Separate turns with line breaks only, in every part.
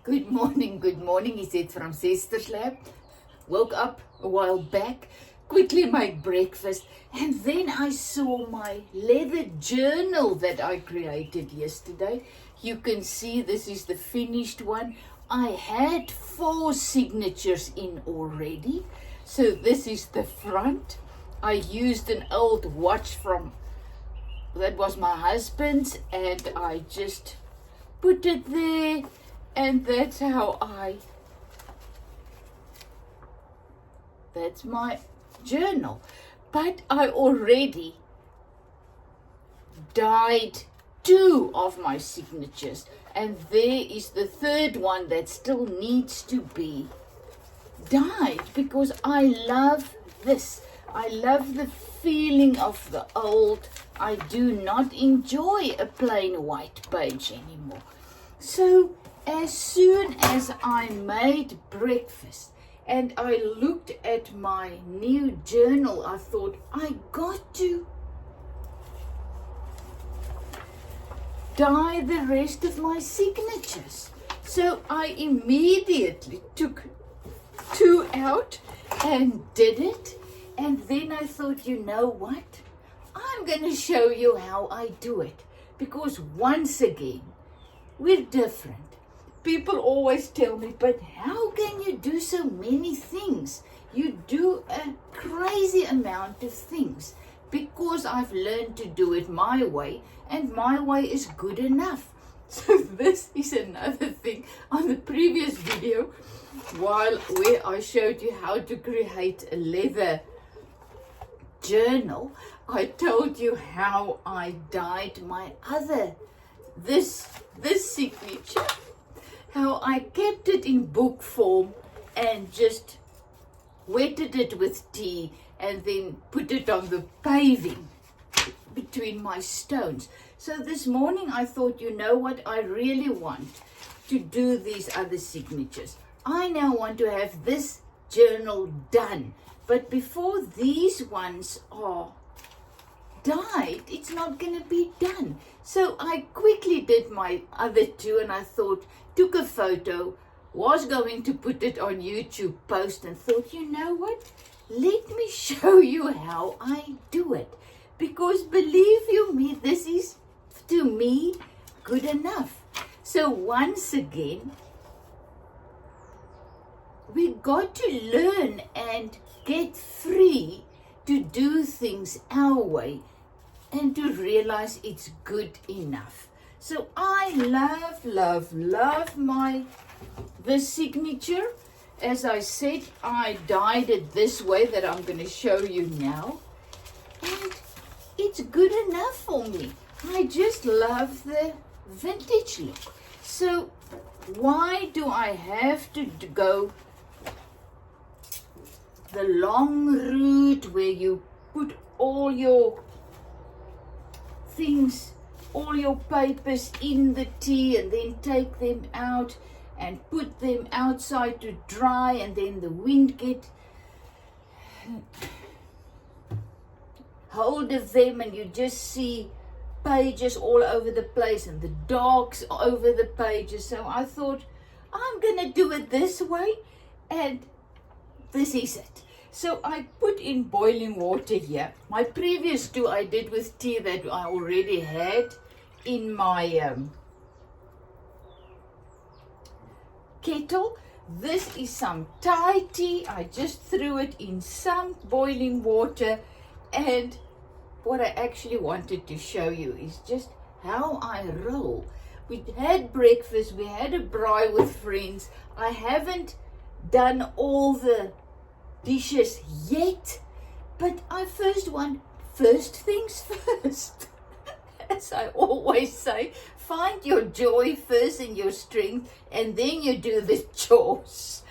Good morning, he said from Sister's lab. Woke up a while back, quickly made breakfast, and then I saw my leather journal that I created yesterday. You can see this is the finished one. I had 4 signatures in already. So this is the front. I used an old watch that was my husband's, and I just put it there, and that's my journal. But I already dyed 2 of my signatures, and there is the 3rd one that still needs to be dyed, because I love this. I love the feeling of the old. I do not enjoy a plain white page anymore. So as soon as I made breakfast and I looked at my new journal, I thought, I got to dye the rest of my signatures. So I immediately took 2 out and did it. And then I thought, you know what? I'm going to show you how I do it. Because once again, we're different. People always tell me, but how can you do so many things? You do a crazy amount of things. Because I've learned to do it my way, and my way is good enough. So this is another thing on the previous video, where I showed you how to create a leather journal. I told you how I dyed my this signature, how I kept it in book form and just wetted it with tea and then put it on the paving between my stones. So this morning I thought, you know what, I really want to do these other signatures. I now want to have this journal done. But before these ones are dyed, it's not going to be done. So I quickly did my other 2, and I took a photo, was going to put it on YouTube post, and thought, you know what? Let me show you how I do it. Because believe you me, this is, to me, good enough. So once again, we got to learn and get free to do things our way and to realize it's good enough. So I love this signature. As I said, I dyed it this way that I'm going to show you now. And it's good enough for me. I just love the vintage look. So why do I have to go the long route where you put all your things, all your papers in the tea and then take them out and put them outside to dry, and then the wind get hold of them and you just see pages all over the place and the dogs over the pages. So I thought, I'm going to do it this way, and this is it. So I put in boiling water here. My previous 2 I did with tea that I already had in my kettle. This is some Thai tea. I just threw it in some boiling water, and what I actually wanted to show you is just how I roll. We had breakfast, we had a braai with friends. I haven't done all the dishes yet, but I first things first. As I always say, find your joy first and your strength, and then you do the chores.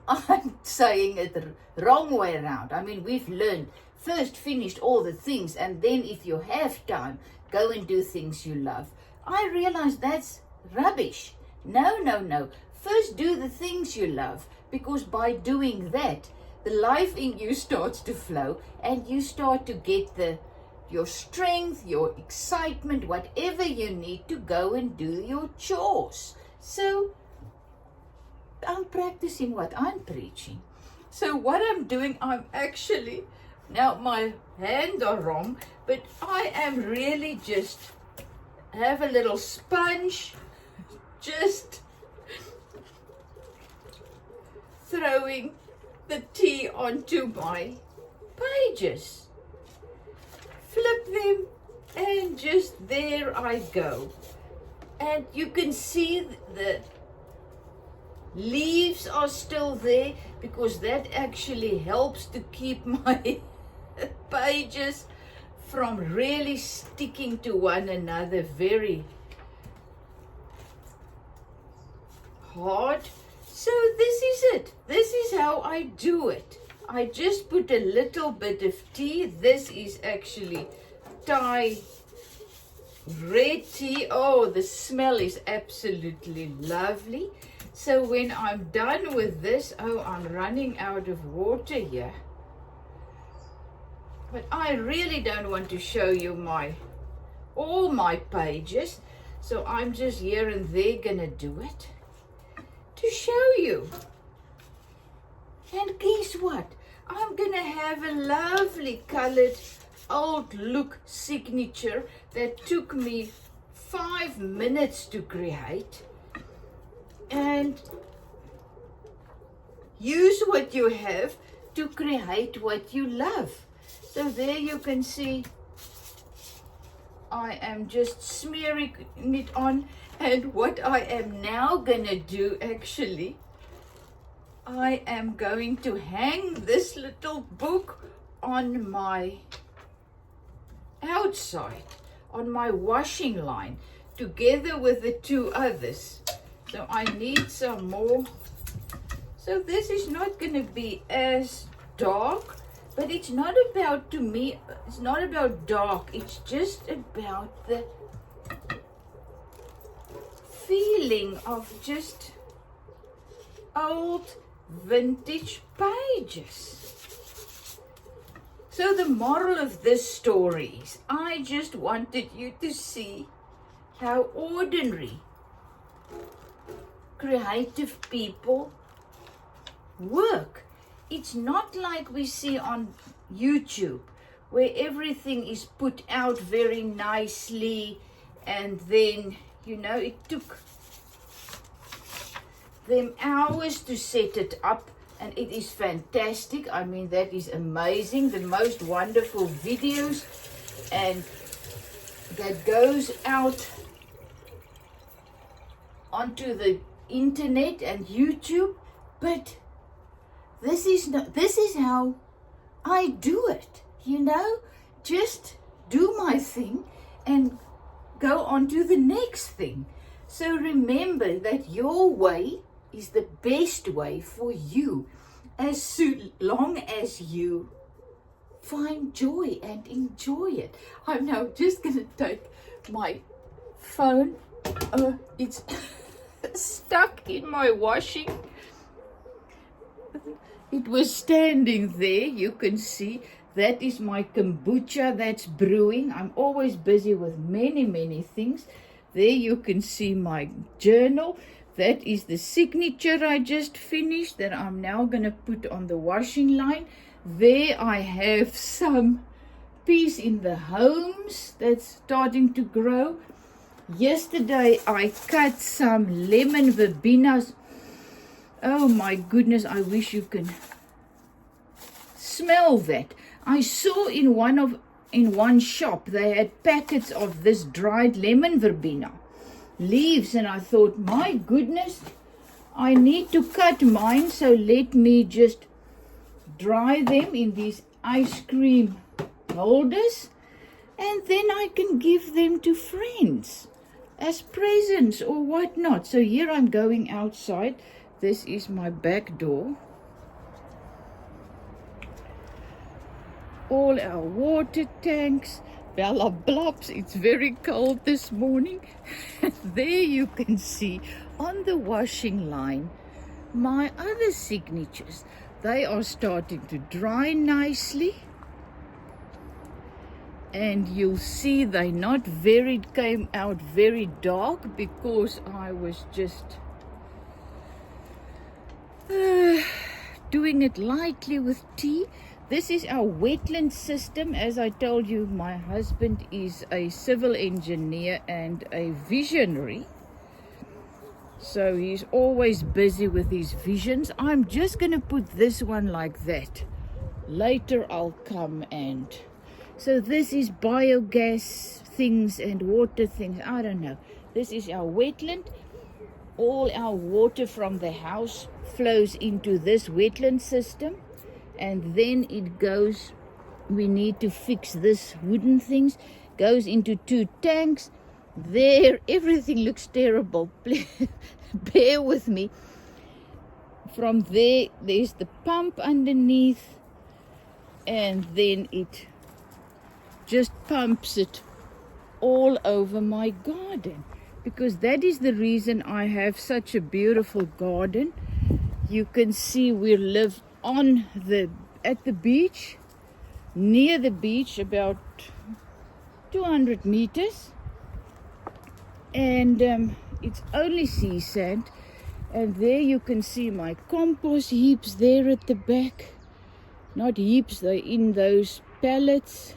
I'm saying it the wrong way around. I mean, we've learned first finish all the things, and then if you have time, go and do things you love. I realize that's rubbish. No. First do the things you love, because by doing that, the life in you starts to flow and you start to get the your strength, your excitement, whatever you need to go and do your chores. So I'm practicing what I'm preaching. So what I'm doing, I'm actually, now my hands are wrong, but I am really just have a little sponge, just throwing the tea onto my pages. Flip them and just there I go. And you can see the leaves are still there because that actually helps to keep my pages from really sticking to one another very hard. So this is it. This is how I do it. I just put a little bit of tea. This is actually Thai red tea. Oh, the smell is absolutely lovely. So when I'm done with this, oh, I'm running out of water here. But I really don't want to show you all my pages. So I'm just here and there gonna do it to show you. And guess what? I'm gonna have a lovely colored old look signature that took me 5 minutes to create. And use what you have to create what you love. So there you can see I am just smearing it on, and what I am now gonna do actually, I am going to hang this little book on my outside, on my washing line, together with the two others. So I need some more. So this is not going to be as dark, but it's not about, to me, it's not about dark. It's just about the feeling of just old vintage pages. So the moral of this story is, I just wanted you to see how ordinary creative people work. It's not like we see on YouTube where everything is put out very nicely, and then, you know, it took them hours to set it up, and it is fantastic. I mean, that is amazing. The most wonderful videos, and that goes out onto the internet and YouTube. But this is how I do it, you know, just do my thing and go on to the next thing. So remember that your way is the best way for you, as long as you find joy and enjoy it. I'm now just going to take my phone. It's stuck in my washing. It was standing there. You can see that is my kombucha that's brewing. I'm always busy with many things. There you can see my journal. That is the signature I just finished that I'm now going to put on the washing line. There I have some peas in the homes that's starting to grow. Yesterday I cut some lemon verbenas. Oh my goodness, I wish you can smell that. I saw in one shop they had packets of this dried lemon verbena leaves, and I thought, my goodness, I need to cut mine, so let me just dry them in these ice cream holders, and then I can give them to friends as presents or whatnot. So here I'm going outside. This is my back door. All our water tanks. Bella blobs, it's very cold this morning. There you can see on the washing line my other signatures. They are starting to dry nicely. And you'll see they not very, came out very dark because I was just doing it lightly with tea. This is our wetland system. As I told you, my husband is a civil engineer and a visionary. So he's always busy with his visions. I'm just going to put this one like that. Later I'll come and... So this is biogas things and water things. I don't know. This is our wetland. All our water from the house flows into this wetland system. And then it goes, we need to fix this wooden things. Goes into 2 tanks. There, everything looks terrible. Bear with me. From there, there's the pump underneath. And then it just pumps it all over my garden, because that is the reason I have such a beautiful garden. You can see we live at the beach, near the beach, about 200 meters, and it's only sea sand. And there you can see my compost heaps there at the back. Not heaps, they're in those pallets.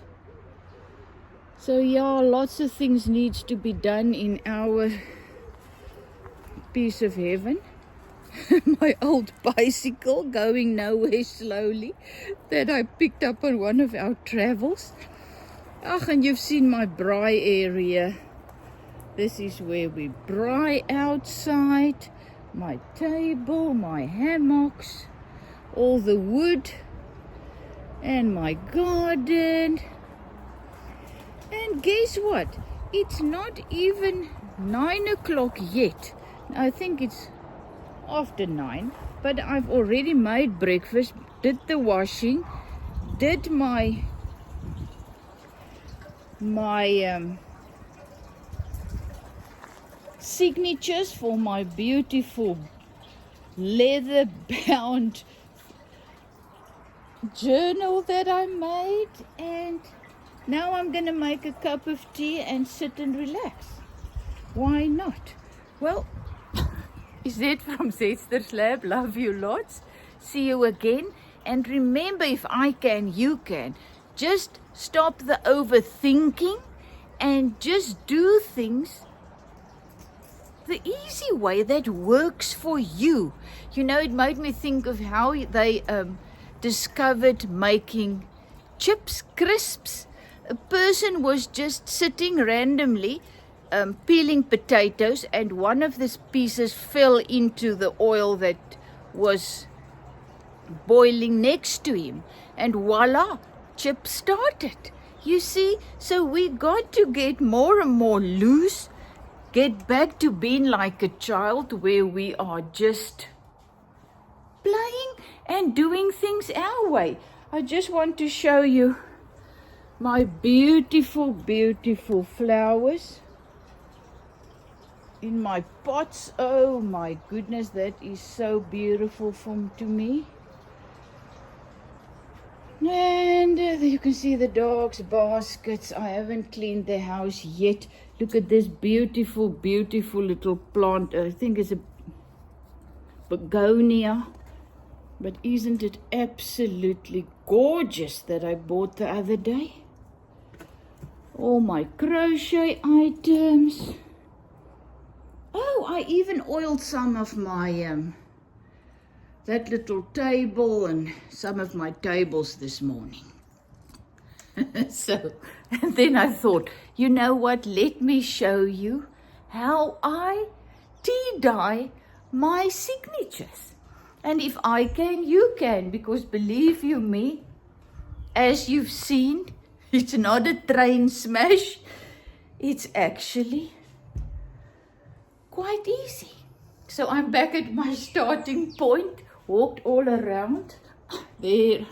So yeah, lots of things needs to be done in our piece of heaven. My old bicycle going nowhere slowly that I picked up on one of our travels. And you've seen my braai area. This is where we braai outside. My table, my hammocks, all the wood, and my garden. And guess what? It's not even 9 o'clock yet. I think it's after 9, but I've already made breakfast, did the washing, did my signatures for my beautiful leather-bound journal that I made, and now I'm going to make a cup of tea and sit and relax. Why not? Well, is that from Zetster's Lab? Love you lots. See you again. And remember, if I can, you can. Just stop the overthinking and just do things the easy way that works for you. You know, it made me think of how they discovered making chips, crisps. A person was just sitting randomly peeling potatoes, and one of these pieces fell into the oil that was boiling next to him, and voila, chips started. You see, so we got to get more and more loose, get back to being like a child where we are just playing and doing things our way. I just want to show you my beautiful, beautiful flowers in my pots. Oh my goodness, that is so beautiful to me. And you can see the dogs' baskets. I haven't cleaned the house yet. Look at this beautiful, beautiful little plant. I think it's a begonia. But isn't it absolutely gorgeous that I bought the other day? All my crochet items. Oh, I even oiled some of my that little table and some of my tables this morning. So, and then I thought, you know what, let me show you how I tea dye my signatures. And if I can, you can, because believe you me, as you've seen, it's not a train smash. It's actually quite easy. So I'm back at my starting point, walked all around. There,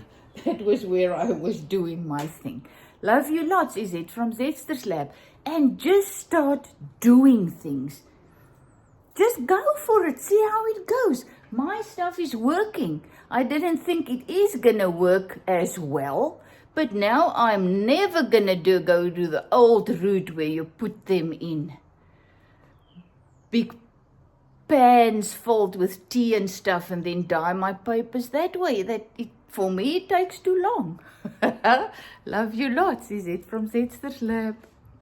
that was where I was doing my thing. Love you lots, is it, from Zetster's Lab. And just start doing things. Just go for it, see how it goes. My stuff is working. I didn't think it is gonna work as well, But now I'm never gonna go to the old route where you put them in big pans filled with tea and stuff and then dye my papers that way. For me, it takes too long. Love you lots. Is it from Zetster's Lab?